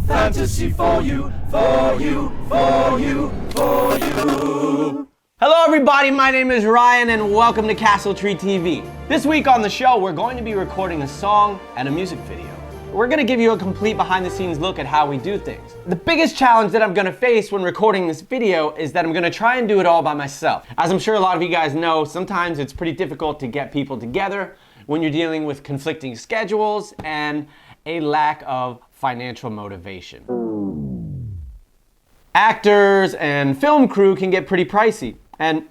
fantasy for you, for you, for you, for you. Hello everybody, my name is Ryan and welcome to Castle Tree TV. This week on the show, we're going to be recording a song and a music video. We're going to give you a complete behind the scenes look at how we do things. The biggest challenge that I'm going to face when recording this video is that I'm going to try and do it all by myself. As I'm sure a lot of you guys know, sometimes it's pretty difficult to get people together when you're dealing with conflicting schedules and a lack of financial motivation. Actors and film crew can get pretty pricey, and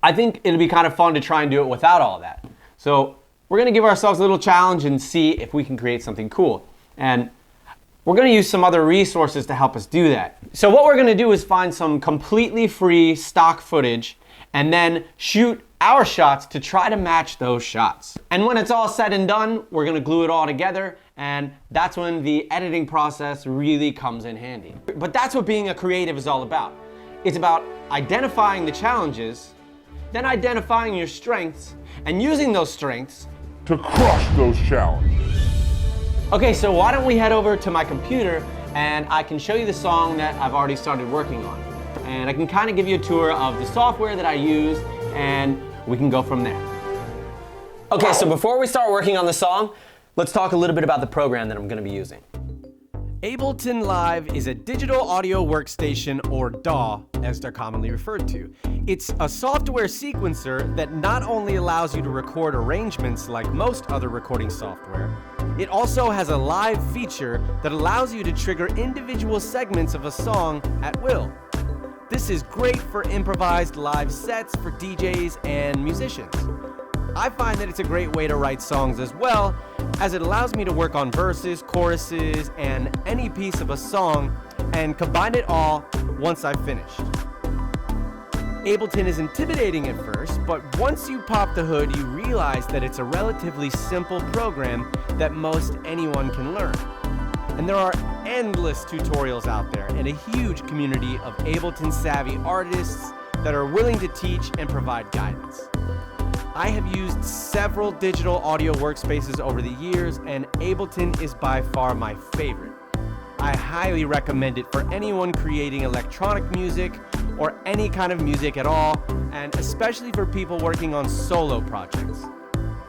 I think it'll be kind of fun to try and do it without all that. So we're going to give ourselves a little challenge and see if we can create something cool. And we're going to use some other resources to help us do that. So what we're going to do is find some completely free stock footage and then shoot our shots to try to match those shots. And when it's all said and done, we're going to glue it all together, and that's when the editing process really comes in handy. But that's what being a creative is all about. It's about identifying the challenges, then identifying your strengths, and using those strengths to crush those challenges. Okay, so why don't we head over to my computer and I can show you the song that I've already started working on. And I can kind of give you a tour of the software that I use, and we can go from there. Okay, so before we start working on the song, let's talk a little bit about the program that I'm going to be using. Ableton Live is a digital audio workstation, or DAW, as they're commonly referred to. It's a software sequencer that not only allows you to record arrangements like most other recording software, it also has a live feature that allows you to trigger individual segments of a song at will. This is great for improvised live sets for DJs and musicians. I find that it's a great way to write songs as well, as it allows me to work on verses, choruses, and any piece of a song and combine it all once I've finished. Ableton is intimidating at first, but once you pop the hood, you realize that it's a relatively simple program that most anyone can learn. And there are endless tutorials out there and a huge community of Ableton savvy artists that are willing to teach and provide guidance. I have used several digital audio workspaces over the years, and Ableton is by far my favorite. I highly recommend it for anyone creating electronic music or any kind of music at all, and especially for people working on solo projects.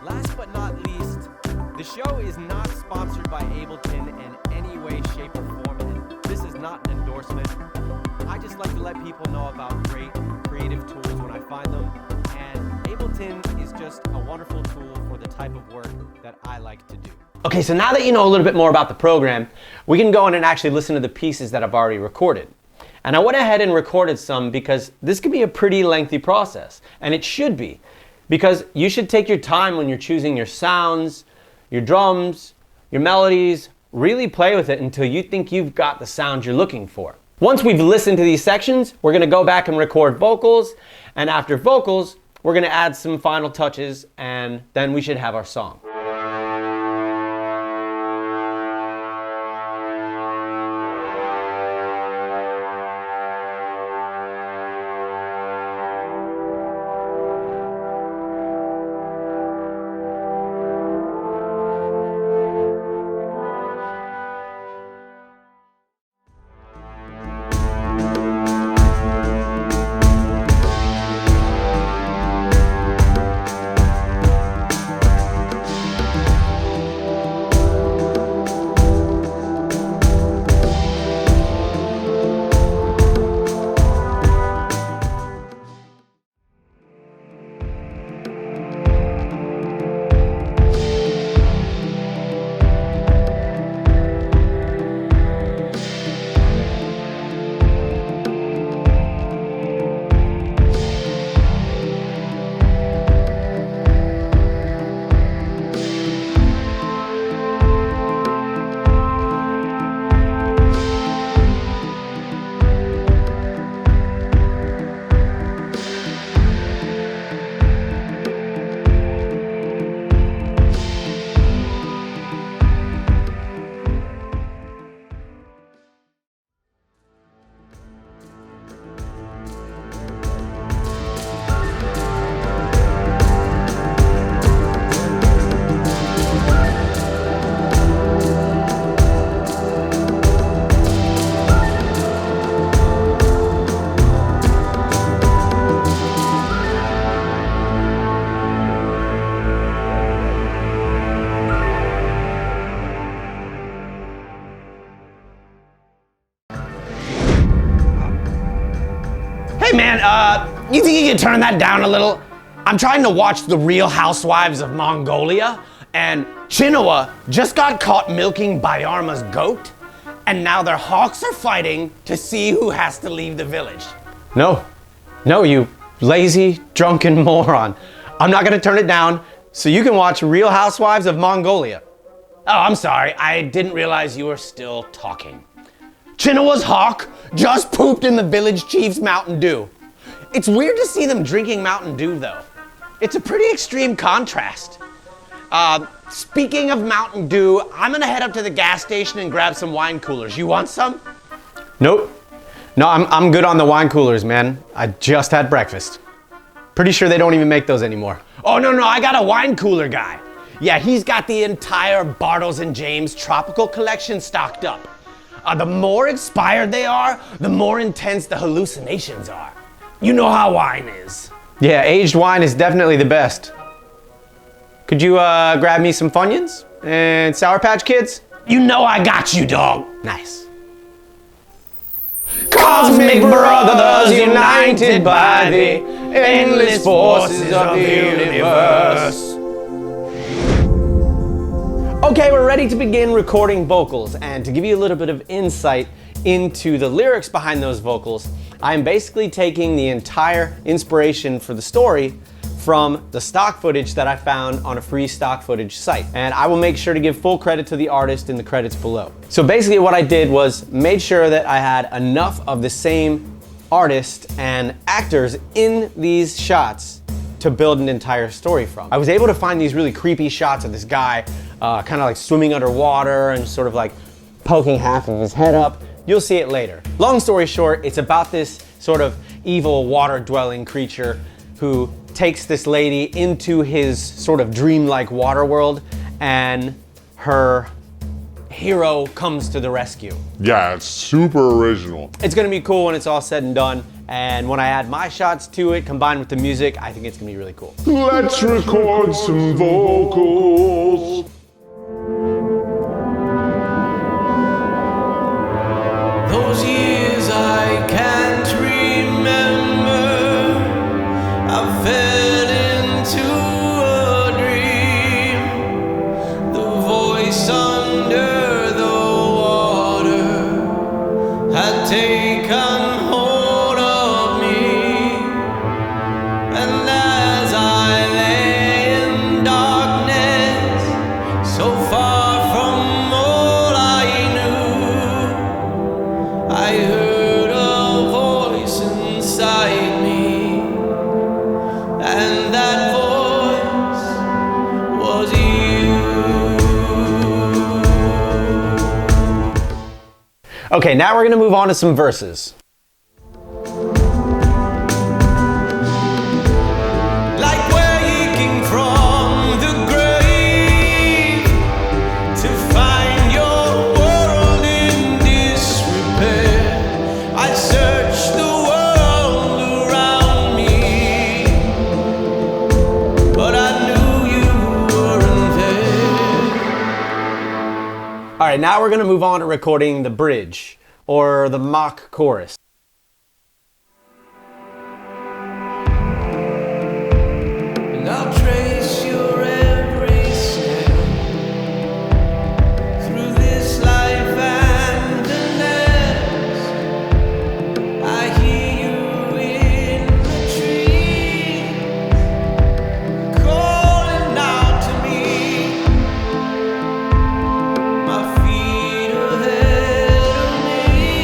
Last but not least, the show is not sponsored by Ableton in any way, shape, or form, and this is not an endorsement. I just like to let people know about great creative tools when I find them, and Ableton is just a wonderful tool for the type of work that I like to do. Okay, so now that you know a little bit more about the program, we can go in and actually listen to the pieces that I've already recorded. And I went ahead and recorded some because this can be a pretty lengthy process, and it should be, because you should take your time when you're choosing your sounds, your drums, your melodies. Really play with it until you think you've got the sound you're looking for. Once we've listened to these sections, we're going to go back and record vocals, and after vocals, we're going to add some final touches, and then we should have our song. man, you think you can turn that down a little? I'm trying to watch The Real Housewives of Mongolia, and Chinoa just got caught milking Bayarma's goat, and now their hawks are fighting to see who has to leave the village. No, you lazy, drunken moron. I'm not gonna turn it down, so you can watch Real Housewives of Mongolia. Oh, I'm sorry, I didn't realize you were still talking. Chinoa's hawk just pooped in the village chief's Mountain Dew. It's weird to see them drinking Mountain Dew, though. It's a pretty extreme contrast. Speaking of Mountain Dew, I'm gonna head up to the gas station and grab some wine coolers. You want some? Nope. No, I'm good on the wine coolers, man. I just had breakfast. Pretty sure they don't even make those anymore. Oh, no, I got a wine cooler guy. Yeah, he's got the entire Bartles and James tropical collection stocked up. The more expired they are, the more intense the hallucinations are. You know how wine is. Yeah, aged wine is definitely the best. Could you grab me some Funyuns and Sour Patch Kids? You know I got you, dog. Nice. Cosmic brothers united by the endless forces of the universe. Okay, we're ready to begin recording vocals, and to give you a little bit of insight into the lyrics behind those vocals, I'm basically taking the entire inspiration for the story from the stock footage that I found on a free stock footage site. And I will make sure to give full credit to the artist in the credits below. So basically what I did was made sure that I had enough of the same artist and actors in these shots to build an entire story from. I was able to find these really creepy shots of this guy kind of like swimming underwater and sort of like poking half of his head up. You'll see it later. Long story short, it's about this sort of evil water-dwelling creature who takes this lady into his sort of dreamlike water world, and her hero comes to the rescue. Yeah, it's super original. It's gonna be cool when it's all said and done, and when I add my shots to it, combined with the music, I think it's gonna be really cool. Let's record some vocals. Those years I can't remember. I fell into a dream. The voice under the water had taken hold of me. And as I lay in darkness, so far from all I knew, I heard a voice inside me. And that voice was you. Okay, now we're gonna move on to some verses. Like waking from the grave to find your world in disrepair. I searched the world around me, but I knew you weren't there. All right, now we're gonna move on to recording the bridge, or the mock chorus. And I'll trace your every step through this life and the next. I hear you in the trees calling out to me. My feet ahead of me.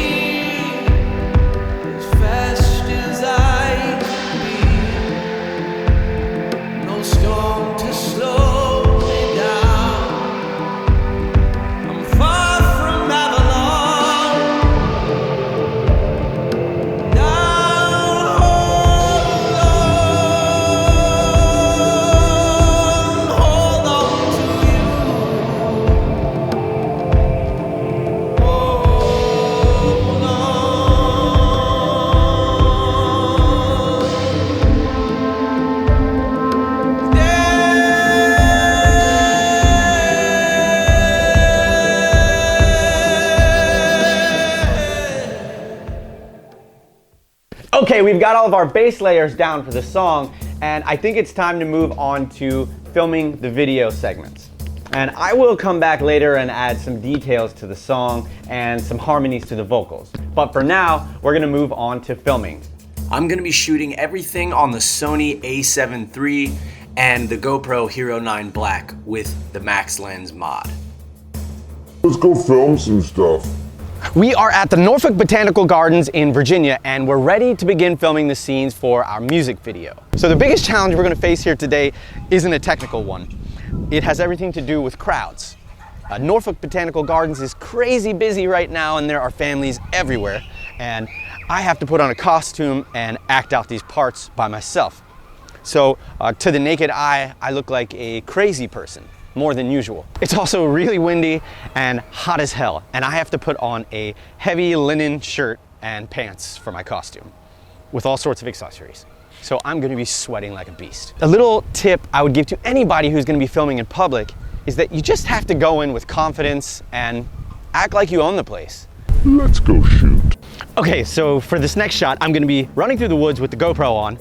Okay, we've got all of our base layers down for the song, and I think it's time to move on to filming the video segments. And I will come back later and add some details to the song and some harmonies to the vocals. But for now, we're gonna move on to filming. I'm gonna be shooting everything on the Sony a7 III and the GoPro Hero 9 Black with the Max Lens mod. Let's go film some stuff. We are at the Norfolk Botanical Gardens in Virginia, and we're ready to begin filming the scenes for our music video. So the biggest challenge we're gonna face here today isn't a technical one. It has everything to do with crowds. Norfolk Botanical Gardens is crazy busy right now, and there are families everywhere. And I have to put on a costume and act out these parts by myself. So to the naked eye, I look like a crazy person, more than usual. It's also really windy and hot as hell, and I have to put on a heavy linen shirt and pants for my costume, with all sorts of accessories. So I'm gonna be sweating like a beast. A little tip I would give to anybody who's gonna be filming in public is that you just have to go in with confidence and act like you own the place. Let's go shoot. Okay, so for this next shot, I'm gonna be running through the woods with the GoPro on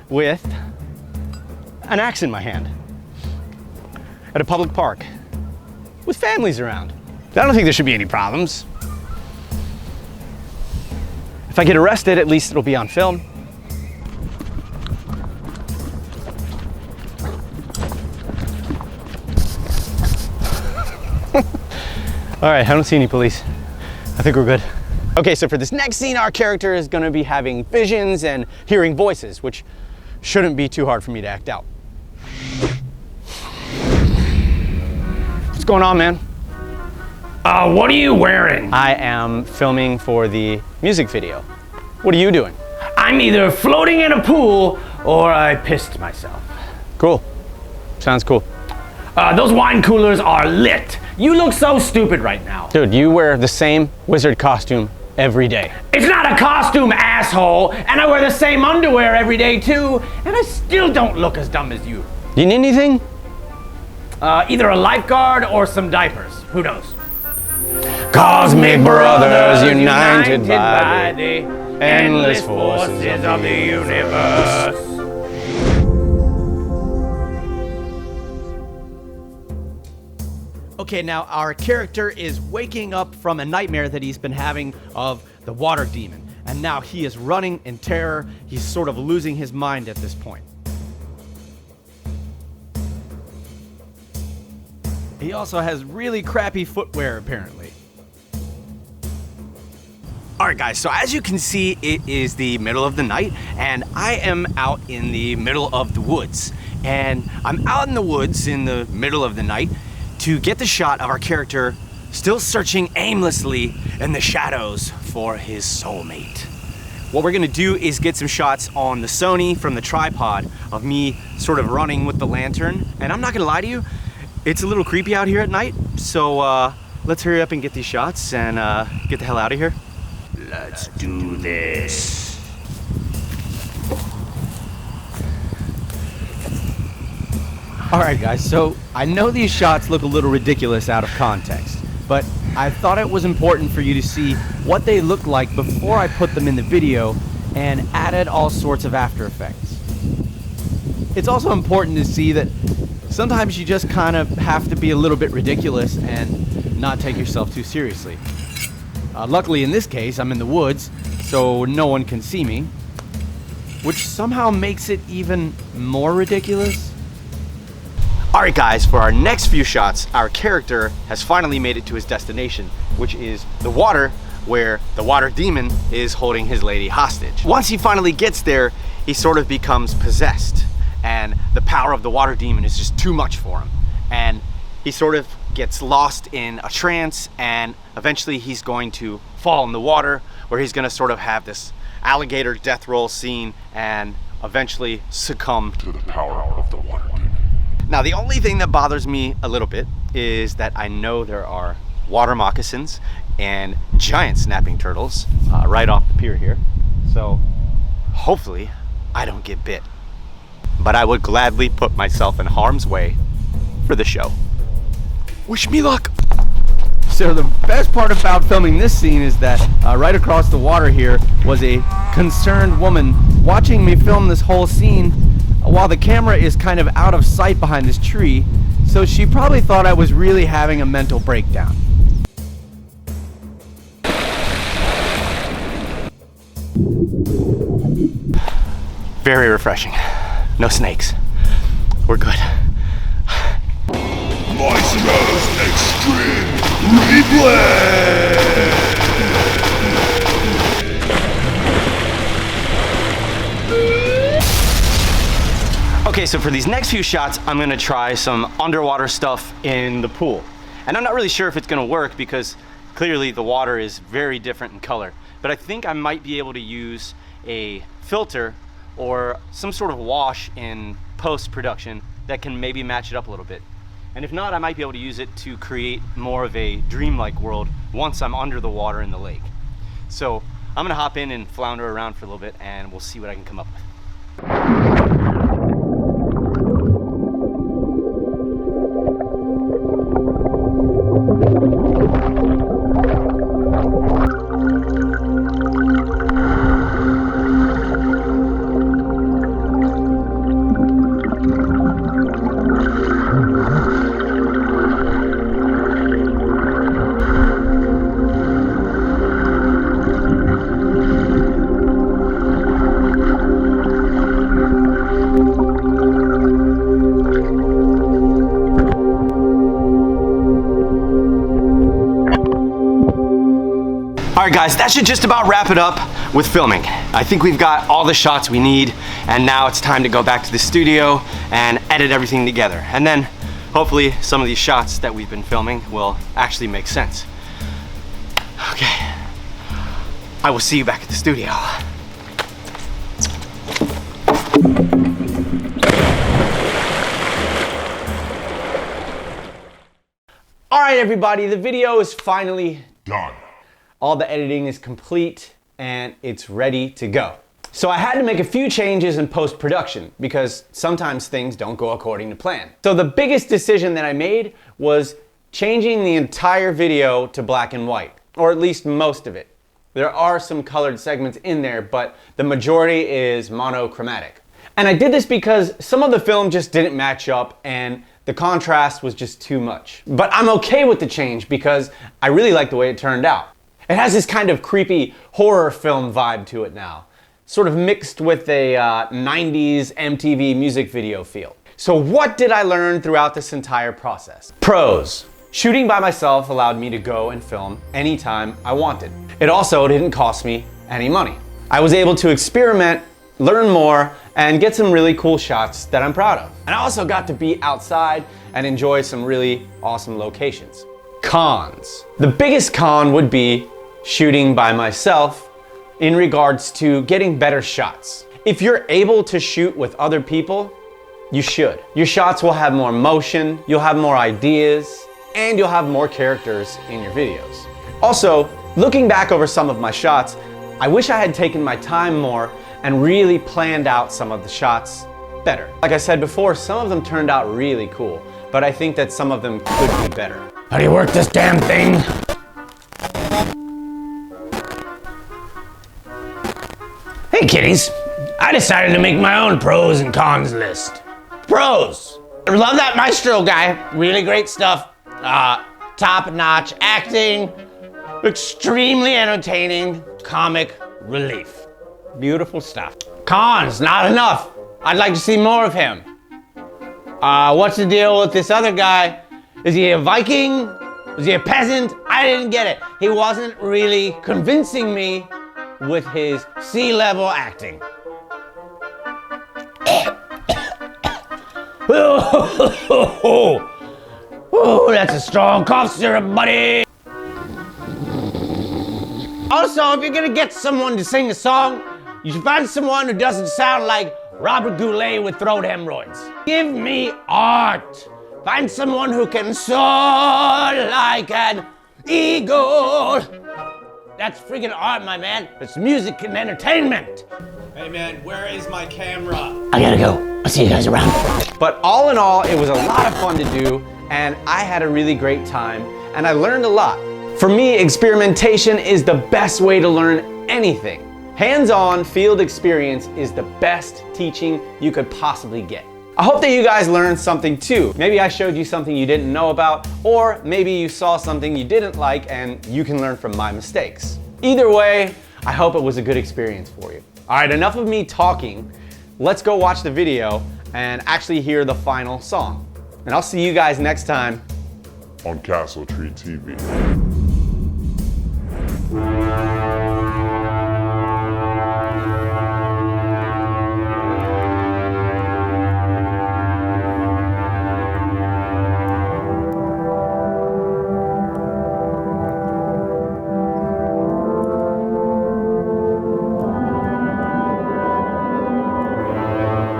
with an axe in my hand at a public park with families around. I don't think there should be any problems. If I get arrested, at least it'll be on film. All right, I don't see any police. I think we're good. Okay, so for this next scene, our character is gonna be having visions and hearing voices, which shouldn't be too hard for me to act out. What's going on, man? What are you wearing? I am filming for the music video. What are you doing? I'm either floating in a pool or I pissed myself. Cool. Sounds cool. Those wine coolers are lit. You look so stupid right now. Dude, you wear the same wizard costume every day. It's not a costume, asshole. And I wear the same underwear every day too, and I still don't look as dumb as you. You need anything? Either a lifeguard or some diapers. Who knows? Cosmic brothers united by the endless forces of the universe. Okay, now our character is waking up from a nightmare that he's been having of the water demon. And now he is running in terror. He's sort of losing his mind at this point. He also has really crappy footwear, apparently. Alright guys, so as you can see, it is the middle of the night, and I am out in the middle of the woods. And I'm out in the woods in the middle of the night to get the shot of our character still searching aimlessly in the shadows for his soulmate. What we're gonna do is get some shots on the Sony from the tripod of me sort of running with the lantern. And I'm not gonna lie to you, it's a little creepy out here at night. So let's hurry up and get these shots and get the hell out of here. Let's do this. All right, guys, so I know these shots look a little ridiculous out of context, but I thought it was important for you to see what they looked like before I put them in the video and added all sorts of After Effects. It's also important to see that sometimes you just kind of have to be a little bit ridiculous and not take yourself too seriously. Luckily, in this case, I'm in the woods, so no one can see me, which somehow makes it even more ridiculous. Alright guys, for our next few shots, our character has finally made it to his destination, which is the water, where the water demon is holding his lady hostage. Once he finally gets there, he sort of becomes possessed, and the power of the water demon is just too much for him. And he sort of gets lost in a trance, and eventually he's going to fall in the water, where he's gonna sort of have this alligator death roll scene, and eventually succumb To the power of the water demon. Now, the only thing that bothers me a little bit is that I know there are water moccasins and giant snapping turtles right off the pier here. So hopefully I don't get bit. But I would gladly put myself in harm's way for the show. Wish me luck. So the best part about filming this scene is that right across the water here was a concerned woman watching me film this whole scene while the camera is kind of out of sight behind this tree. So she probably thought I was really having a mental breakdown. Very refreshing. No snakes. We're good. Maestro's Extreme Replay! Okay, so for these next few shots, I'm gonna try some underwater stuff in the pool. And I'm not really sure if it's gonna work because clearly the water is very different in color. But I think I might be able to use a filter or some sort of wash in post-production that can maybe match it up a little bit. And if not, I might be able to use it to create more of a dreamlike world once I'm under the water in the lake. So I'm gonna hop in and flounder around for a little bit and we'll see what I can come up with. All right guys, that should just about wrap it up with filming. I think we've got all the shots we need, and now it's time to go back to the studio and edit everything together. And then hopefully some of these shots that we've been filming will actually make sense. Okay, I will see you back at the studio. All right everybody, the video is finally Done. all the editing is complete and it's ready to go. So I had to make a few changes in post-production because sometimes things don't go according to plan. So the biggest decision that I made was changing the entire video to black and white, or at least most of it. There are some colored segments in there, but the majority is monochromatic. And I did this because some of the film just didn't match up and the contrast was just too much. But I'm okay with the change because I really like the way it turned out. It has this kind of creepy horror film vibe to it now, sort of mixed with a 90s MTV music video feel. So what did I learn throughout this entire process? Pros. Shooting by myself allowed me to go and film anytime I wanted. It also didn't cost me any money. I was able to experiment, learn more, and get some really cool shots that I'm proud of. And I also got to be outside and enjoy some really awesome locations. Cons. The biggest con would be shooting by myself in regards to getting better shots. If you're able to shoot with other people, you should. Your shots will have more motion, you'll have more ideas, and you'll have more characters in your videos. Also, looking back over some of my shots, I wish I had taken my time more and really planned out some of the shots better. Like I said before, some of them turned out really cool, but I think that some of them could be better. How do you work this damn thing? Hey kiddies, I decided to make my own pros and cons list. Pros. I love that Maestro guy, really great stuff. Top-notch acting, extremely entertaining, comic relief. Beautiful stuff. Cons, not enough. I'd like to see more of him. What's the deal with this other guy? Is he a Viking? Is he a peasant? I didn't get it. He wasn't really convincing me with his sea-level acting. Oh, that's a strong cough syrup, buddy. Also, if you're gonna get someone to sing a song, you should find someone who doesn't sound like Robert Goulet with throat hemorrhoids. Give me art. Find someone who can soar like an eagle. That's freaking art, my man. It's music and entertainment. Hey man, where is my camera? I gotta go. I'll see you guys around. But all in all, it was a lot of fun to do, and I had a really great time, and I learned a lot. For me, experimentation is the best way to learn anything. Hands-on field experience is the best teaching you could possibly get. I hope that you guys learned something too. Maybe I showed you something you didn't know about, or maybe you saw something you didn't like and you can learn from my mistakes. Either way, I hope it was a good experience for you. All right, enough of me talking. Let's go watch the video and actually hear the final song. And I'll see you guys next time on Castle Tree TV.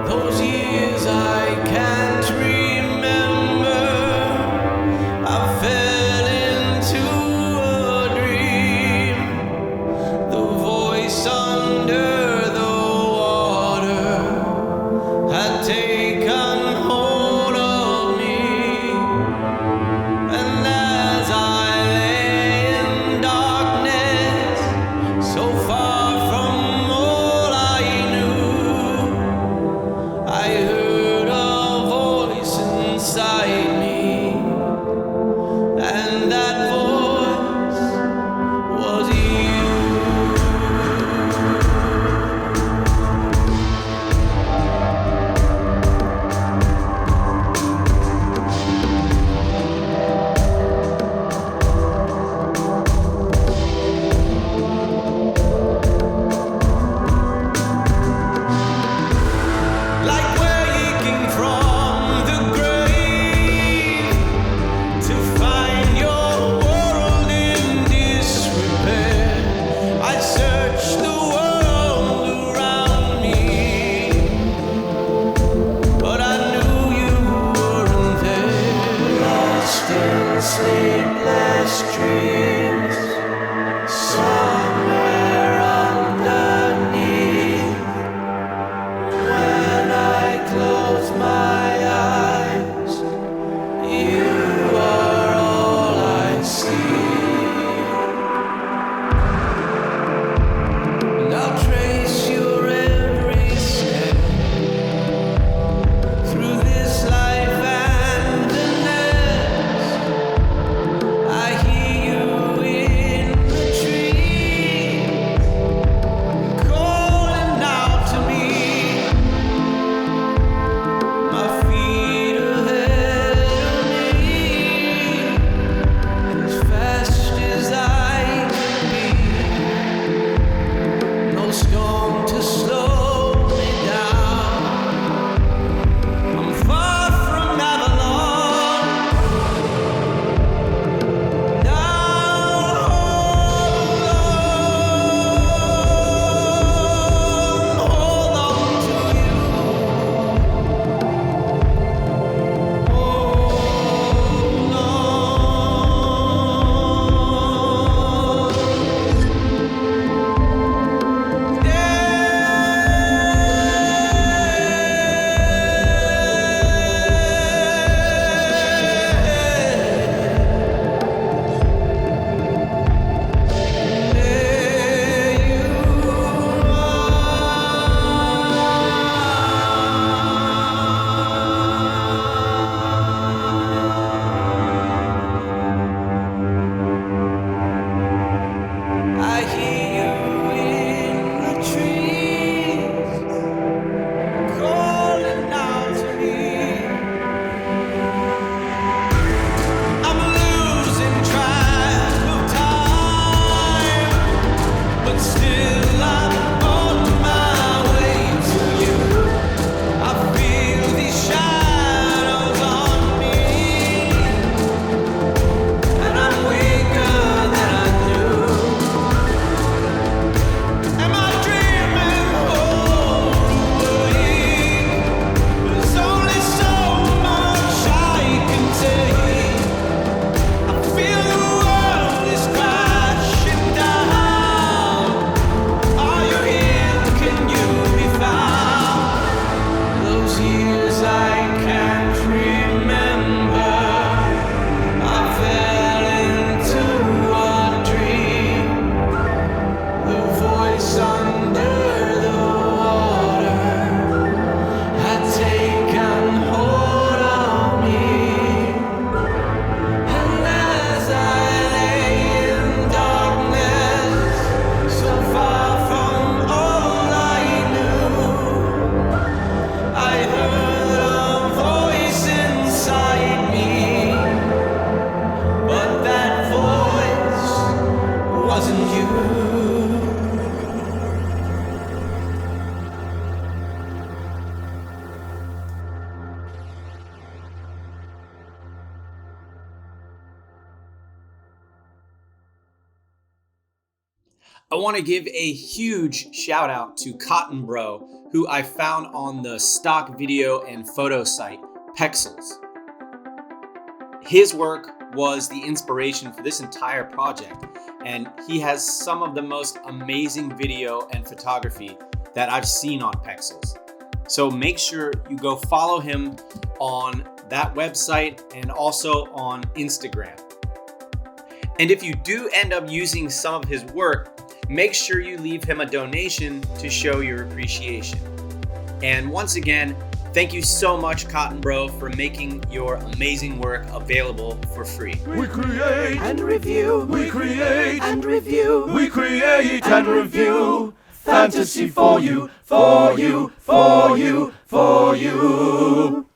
Those years I can't remember. I fell into a dream. I want to give a huge shout out to Cotton Bro, who I found on the stock video and photo site, Pexels. His work was the inspiration for this entire project, and he has some of the most amazing video and photography that I've seen on Pexels. So make sure you go follow him on that website and also on Instagram. And if you do end up using some of his work, make sure you leave him a donation to show your appreciation. And once again, thank you so much, Cotton Bro, for making your amazing work available for free. We create and review. We create and review. We create and review. Fantasy for you, for you, for you, for you.